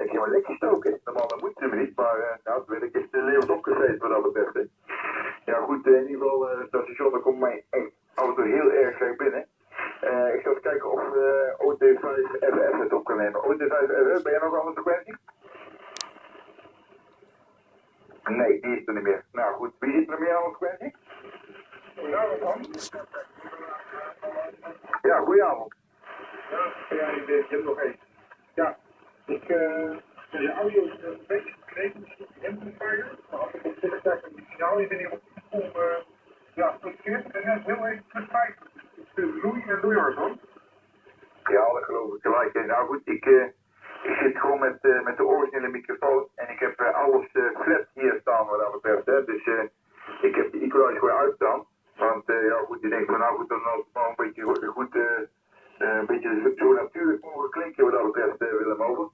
ik helemaal lekker stoken. Normaal dan moet het me niet, maar nou, toen werd ik echt levend opgezeten wat dat betreft. Hè. Ja goed, in ieder geval, dat station dat komt mij echt af en toe heel erg graag binnen. Ik zal even kijken of OT5FF het op kan nemen. OT5FF, ben jij nog aan de frequentie? Nee, die is er niet meer. Nou goed, wie zit er meer aan de frequentie? Goedenavond, man. Ja, goedenavond. Ja, je hebt nog één. Ja, je audio is een beetje gekleed, misschien die amplifier. Maar als ik op zich kijk met die signaal in die opkom, ja, plus 40 en net heel even plus 50. Het is loei en loeier, man. Ja, dat geloof ik gelijk. Nou goed, ik zit gewoon met de originele microfoon en ik heb alles flat hier staan wat dat betreft. Hè. Dus ik heb de equalizer gewoon uitstaan. Want ja goed, je denkt van nou goed, dan is het maar een beetje goed, een beetje zo natuurlijk mogelijk klinken wat dat betreft, Willem over.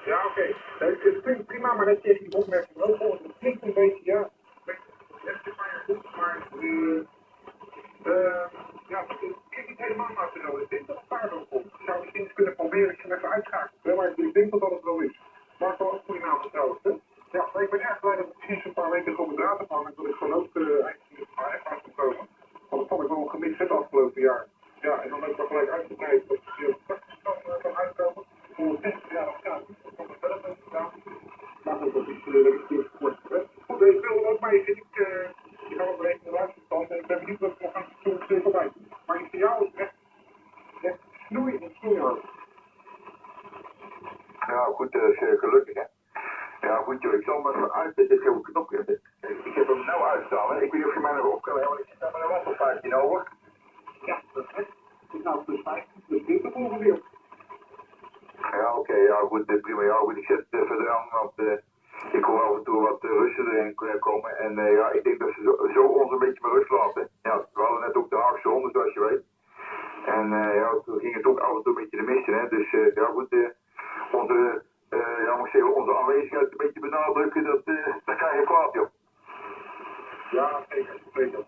Ja, oké. Het klinkt prima, maar net tegen die opmerking ook volgens. Het klinkt een beetje, ja, een beetje amplifier goed, maar ja, het klinkt niet helemaal naar zo. Ik denk dat het daar wel komt. Ik zou misschien eens kunnen proberen dat je hem even uitschakelt. Maar ik denk dat dat het wel is. Maar wel ook goedenavond trouwens, hè? Ja, maar ik ben erg blij dat ik precies een paar weken op de draad heb hangen. Dat ik gewoon ook eigenlijk maar even uitgekomen. Want dat vond ik wel een gemixt het afgelopen jaar. Ja, en dan ook wel gelijk uitgebreid dat je straks kan uitkomen. Voor 60 jaar of ja, dat komt het wel een beetje gedaan. Maar goed, dat is relatief kort. Goed, ik wil ook maar ik ga ook even naar de stand en ik ben benieuwd wat ik nog aan het doen voorbij. Maar die signaal is echt snoei en snoeier. Ja goed, gelukkig hè. Ja goed joh, ik zal hem even uit dit hele knopje. Ik heb hem nou uitstaan hè. Ik weet niet of je mij nog op kan hebben, want ik zit daar met een lamp op 15 over. Ja, dat is het. Het is nou plus 15, plus 20 ongeveer. Ja oké, ja goed, prima. Ja goed, ik zet het verder aan, want ik hoor af en toe wat Russen erin komen. En ja, ik denk dat ze zo ons een beetje met rust laten. Ja, we hadden net ook de Haagse honden, zoals je weet. En ja, toen ging het ook af en toe een beetje de mist in, hè. Dus ja goed, onze, ja, moet ik zeggen, onze aanwezigheid een beetje benadrukken, dat krijg je kwaad, joh. Ja, zeker, zeker.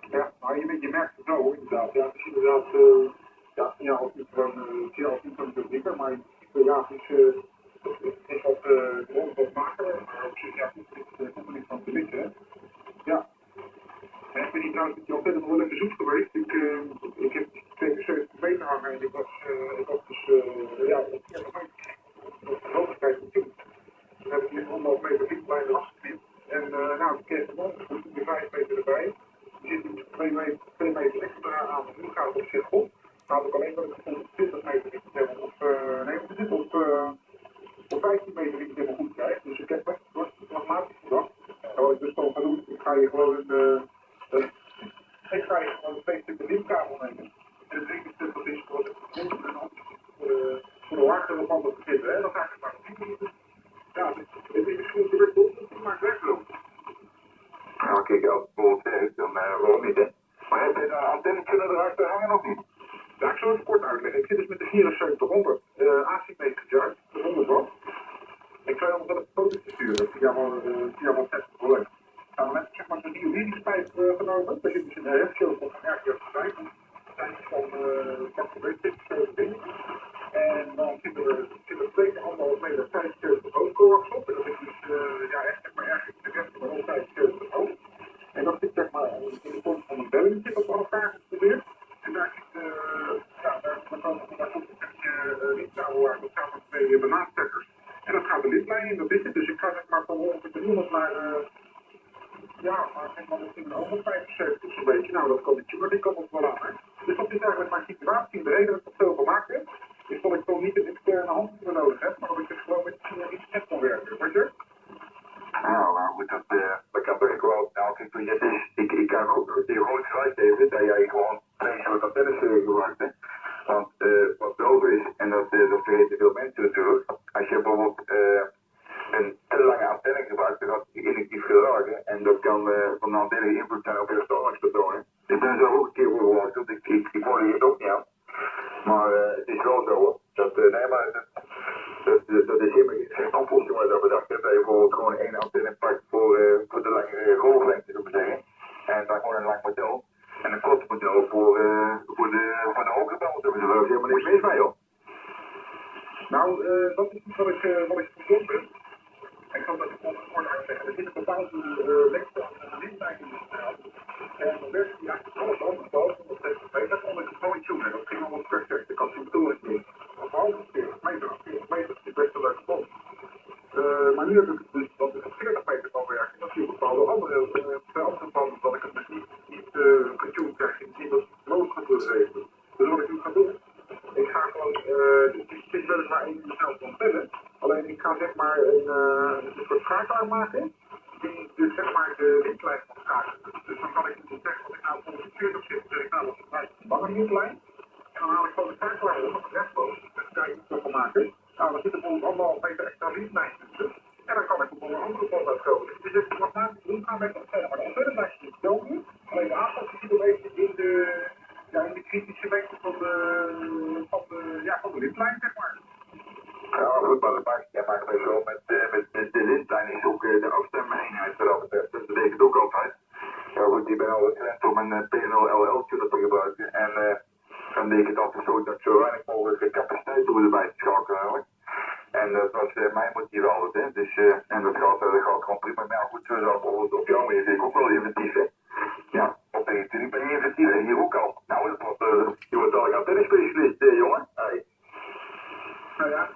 Ja, maar je merkt het wel, inderdaad. Ja, het is inderdaad, ja, signaal is niet van de dikker, maar ja, het is wat makkelijker, maar ook ja, het komt er niet van te missen, hè. Ja. En ik ben hier trouwens met je ontzettend wel even zoet geweest. Ik heb 72 meter hangen en ik was dus, ja, ik heb nog een hoogheid natuurlijk. Toen heb ik hier 1,5 meter diep bij de last geknipt. En nou, ik kreeg de mond goed, weer 5 meter erbij. Er zit nu 2 meter extra aan. Nu gaat het op zich goed. Nou, ik alleen dat ik 120 meter niet helemaal of nee, we zitten op 15 meter niet helemaal goed krijg. Dus ik heb best pragmatisch gedacht. En wat ik dus gewoon ga doen, ik ga hier gewoon ik ga hier gewoon 2 stukken liefkabel nemen. En het 3 stuk dat is wat ik gevonden en dan voor de hardere van te zitten. En dan ga ik het maar doen. Ja, het is misschien direct op, maar het werkt wel. Nou, kijk, als het bijvoorbeeld werkt, dan waarom niet, hè? Maar heb je de antennetje erachter hangen of niet? Ja, ik zal het kort uitleggen. Ik zit dus met de 7400 asymmetrisch charge, de 100 watt. Ik zou wel een foto sturen via WhatsApp. Wel leuk. Nou, dan heb ik zeg maar zo'n nieuwe wielingspijp genomen. Daar zit dus een RF-show op een RF-5. Dat zijn iets van pak 7 dingen. En dan zitten er 2,5 meter 75 hoofdcoax op. En dat is dus ja, echt zeg maar ergens de rest van de 75 hoofd. En dat zit zeg maar in de vorm van een belletje dat we aan elkaar geprobeerd. En daar zit, ja, daar komt een stukje liefkabel uit. Dat gaat met 2 banaanstekkers. En dat gaat de lidlijn in, dat is het. Dus ik ga zeg maar van ongeveer 300 naar, ja, maar zeg maar misschien een 175 zo'n beetje. Nou, dat kan de tuner, die kan het wel aan, hè. Dus dat is eigenlijk mijn situatie. De reden dat ik dat zo gemaakt heb, is dat ik gewoon niet een externe handvoer nodig heb, maar dat ik dus gewoon met iets net kan werken. Weet je? Nou goed, dat kan toch wel. Nou, kijk, ik kan gewoon gelijk geven dat jij gewoon vreselijk antennes gebruikt, hè. Want wat wel is, en dat vergeten veel mensen natuurlijk, als je bijvoorbeeld een te lange antenne gebruikt, dan gaat het inactief geraken en dat kan van de antenne invloed zijn op je verstandelijkspatronen. Ik ben er zelf ook een keer voor gewacht, want ik hoorde hier ook niet aan. Maar het is wel zo hoor. Nee, maar dat is helemaal geen oplossing wat ik bedacht heb. Dat je bijvoorbeeld gewoon één antenne pakt voor de langere golflengte, zou ik zeggen. En dan gewoon een lang model. En een kort model voor de hogere bel. Daar is helemaal niks mis mee, joh. Nou, dat is iets wat ik verzocht maar nu heb ik dus dat ik op 40 meter kan werken. Dat zie ik bepaalde andere banden dat ik het dus niet getuned krijg. Niet dat het nodig gaat regelen. Dus wat ik nu ga doen, ik ga gewoon, het is weliswaar één uur zelf ontbellen. Alleen ik ga zeg maar een soort schakelaar maken. Die dus zeg maar de windlijn van schakelen. Dus dan kan ik niet zeggen dat ik nou bijvoorbeeld 40 zit. Dan zeg ik nou dat is een lange windlijn. En dan haal ik gewoon de schakelaar op het rechtboven. Dus daar kan ik iets van maken. Nou, dan zit er bijvoorbeeld 1,5 meter extra windlijn tussen. En dan kan ik op een andere band uitkomen. Dus het is wat na te doen gaan met dat verder. Maar de ontzettend lijstje is hetzelfde. Alleen de aanpassing zit een beetje in de kritische lengte van de windlijn, zeg maar. Ja, goed, maar dat maakt mij zo. Met de lintlijn is ook de afstemeenheid wat dat betreft. Dat betekent ook altijd. Ja goed, ik ben altijd gewend om een PNL-LL-tje te gebruiken. En dan deed ik het altijd zo dat zo weinig mogelijk capaciteit door erbij te schakelen eigenlijk. En dat was mijn motief altijd, hè. Dus, en dat gaat gewoon prima. Maar ja, goed, zo bijvoorbeeld op jouw manier vind ik ook wel inventief, hè. Ja, op de natuurlijk ben je inventief, hè. Hier ook al. Nou, je wordt al een tennisspecialist, jongen. Hey. Nou ja.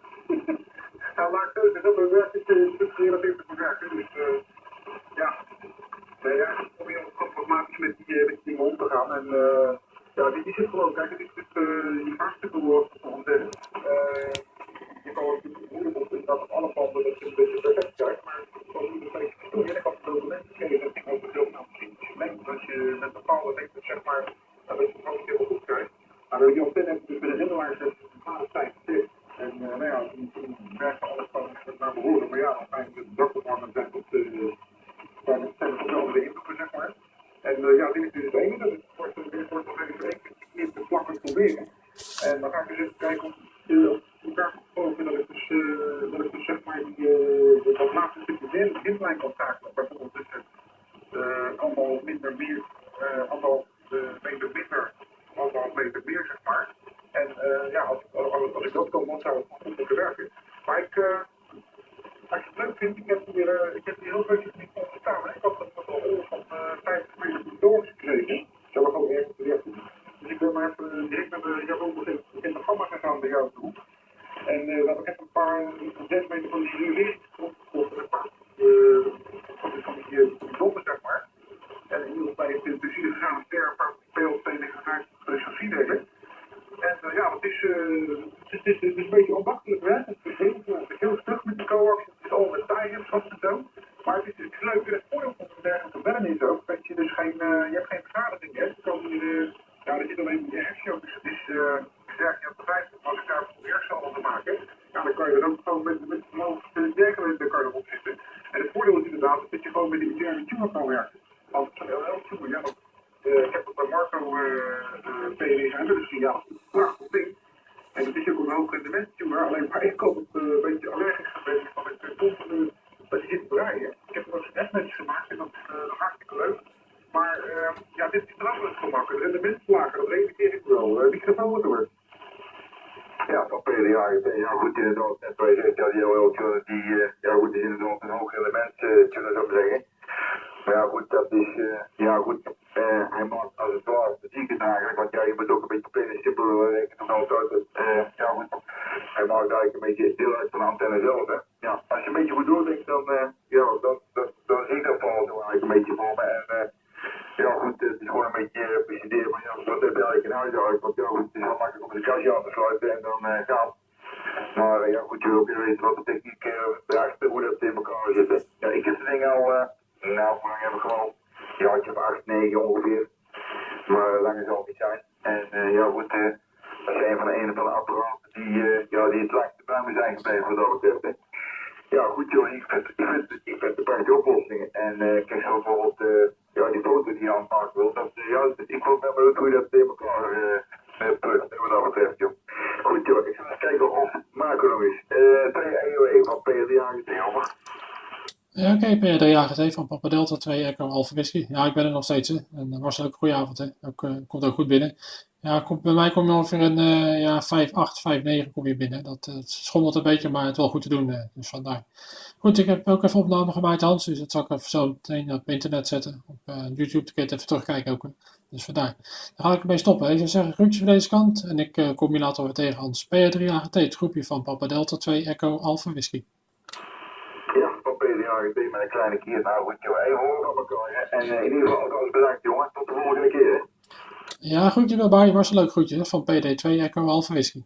Nou, laat ik zeggen, dat bewerkt is relatief te bewerken. Dus ja. Nee, ja, ik probeer ook pragmatisch met die dingen om te gaan. En ja, die zit gewoon, kijk, het is je vraagstuk wordt ontzettend. Je kan natuurlijk moeilijk op dat alle panden dat je een beetje perfect krijgt, maar als je een beetje verstoor, ik had een document gekregen dat ik over zogenaamd kritische lengte, dat je met bepaalde lengte, zeg maar, dat je het gewoon heel goed krijgt. Maar dat je op dit moment dus met een rindelaar zet, een tijd zit. En nou ja, toen werkte alles gewoon naar behoren, maar ja, uiteindelijk de dakbevorming zijn op de dezelfde indoeken, zeg maar. En ja, dit is dus het ene, dat is voor nog even één keer te vlakken proberen. En dan ga ik dus even kijken of elkaar gesproken dat ik dus zeg maar dat laatste stukje windlijn kan schakelen. Bijvoorbeeld tussen anderhalf meter meer, anderhalf meter minder, anderhalf meter meer, zeg maar. En ja, als ik dat kan, dan zou het goed moeten werken. Maar als je het leuk vindt, ik heb hier heel veel niet van gestaan. Ik had dat al van 50 meter doorgekregen. Ze hebben gewoon ergens terecht. Dus ik ben maar even direct naar de Jarobe in het programma gegaan bij jou toe. En ik heb een paar 6 meter van die isoleringsgrond gekocht. Van die doppen, zeg maar. En in ieder geval bij het plezier gegaan een paar PLC-59 chassisdelen. En ja, het is een beetje ambachtelijk werk. Het is heel stug met de coax. Het is allemaal met tie-ups, wat en zo. Maar het is leuk. En het voordeel van de dergelijke bellen is ook dat je dus je hebt geen vergadering. Hè. Ja, er zit alleen die action. Dus het is je op de 50. Als ik daar probeer zal te maken, ja, dan kan je er ook gewoon met de dergelijke kan erop zitten. En het voordeel is inderdaad dat je gewoon met de interne tuner kan werken. Als het zo'n LL-tuner, ja, ik heb het bij Marco PNE uit, dus ja, prachtig ding. En dat is ook een hoog rendement-tuner, alleen maar ik had het een beetje allergisch geweest van het pompen dat je zit te draaien. Ik heb er ook S-matches gemaakt en dat is hartstikke leuk. Maar ja, dit is trouwens gemakkelijk. Het rendement is lager, dat realiseer ik wel. Microfoon door. Ja, van PDA, ja goed, inderdaad, net waar je zegt, ja, die LL-tuner, ja goed, die is inderdaad een hoog element-tuner, zou ik zeggen. Maar ja goed, dat is, ja goed, hij maakt als het ware muziek eigenlijk, want ja, je moet ook een beetje plain en simpel rekenen van altijd. Ja goed, hij maakt eigenlijk een beetje deel uit van de antenne zelf, hè. Ja, als je een beetje goed doordenkt, dan, ja, dan zie ik dat vooral zo eigenlijk een beetje voor me. En ja goed, het is gewoon een beetje procederen van, ja, wat heb je eigenlijk in huis uit, want ja goed, het is wel makkelijk om de kastje aan te sluiten en dan gaan. Maar ja goed, je wil ook weer weten wat de techniek vraagt, hoe dat in elkaar zit. Ja, ik heb de dingen al, nou, voor lang heb ik gewoon een jaartje of 8, 9 ongeveer. Maar langer zal het niet zijn. En ja goed, dat is een van de apparaten die het langste bij me zijn gebleven wat dat betreft. Hè. Ja goed joh, ik vind een paar oplossingen. En kijk zo bijvoorbeeld die foto die je aanmaken wil. Ik vond wel leuk hoe je dat in elkaar plukt wat dat betreft joh. Goed joh, ik ga eens kijken of Marco nog is. 2 EOE van PDA over. Ja, oké, PDA AGT van Papa Delta 2 Echo Alpha Whisky. Ja, ik ben er nog steeds, hè. En dat was ook een goede avond, hè. Komt ook goed binnen. Ja, bij mij kom je ongeveer een 5-8, 5-9 kom je binnen. Dat schommelt een beetje, maar het is wel goed te doen, dus vandaar. Goed, ik heb ook even opname gemaakt, Hans, dus dat zal ik even zo meteen op internet zetten. Op YouTube, dan kun je het even terugkijken ook. Dus vandaar. Dan ga ik ermee stoppen. Ik zou zeggen, groetjes van deze kant. En ik kom je later weer tegen, Hans. PR3 AGT, het groepje van Papa Delta 2 Echo Alpha Whisky. Ja, van PDAGT met een kleine keer. Nou goed, joh. Even horen van elkaar. Hè. En in ieder geval alvast bedankt, jongen. Tot de volgende keer. Hè. Ja, groetje erbij. Marcel ook groetje van PD2 Echo Alpha Whisky.